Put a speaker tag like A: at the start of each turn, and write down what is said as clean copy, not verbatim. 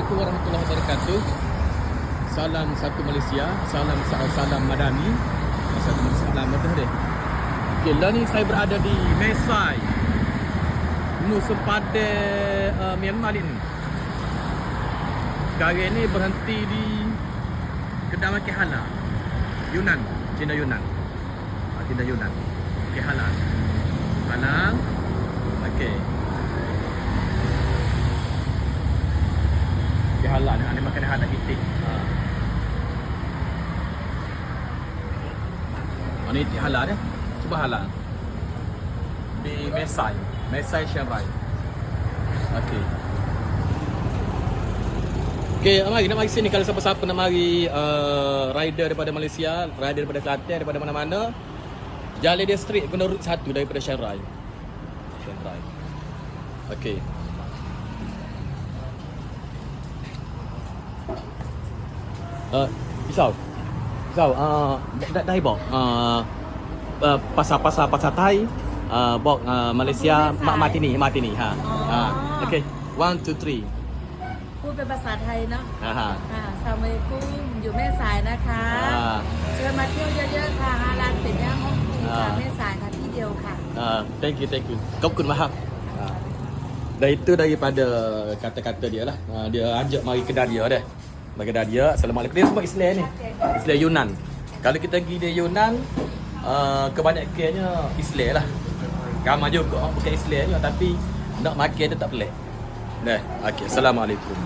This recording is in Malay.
A: Assalamualaikum warahmatullahi wabarakatuh. Salam satu Malaysia, salam madani. Satu salam dah deh. Okey, lah ni saya berada di Mesai, Nusa Padang, Myanmar ni. Sekarang ni berhenti di kedai makan halal Yunan, Cina Yunan. Cina Yunan. Okey, halal. Halal. Okey. Dia halal, dia makan halal itik. Ni itik halal dia. Cuba halal. Di Mesai, Mesai Chiang Rai. Okey. Okey, mari nak mari sini kalau siapa-siapa nak mari rider daripada Malaysia, rider daripada Kelantan, daripada mana-mana. Jalan dia straight guna route 1 daripada Chiang Rai. Chiang Rai. Okey. Pisau. Dah ibok. Pasar Thai. Bok Malaysia Martini ha. Okey. 1 2 3.
B: พูดเป็นภาษาไทยเนาะ
A: ฮะ
B: สลามอะลัยกุมอยู่แม่สายนะคะเชิญมาเที่ยวเยอะๆค่ะร้านเป็ดย่างฮ่องกงค่ะแม่สายค่ะที่เดียวค่ะ
A: Thank you. Kau mahal. Dan itu daripada kata-kata dia lah. Dia ajak mari kedai dia dah. Mari kedai dia. Assalamualaikum. Dia semua Islam ni. Islam Yunan. Kalau kita pergi di Yunan, kebanyakannya Islam lah. Ramai juga orang bukan Islam je, tapi nak makan tu tak boleh. Dah. Okey. Assalamualaikum.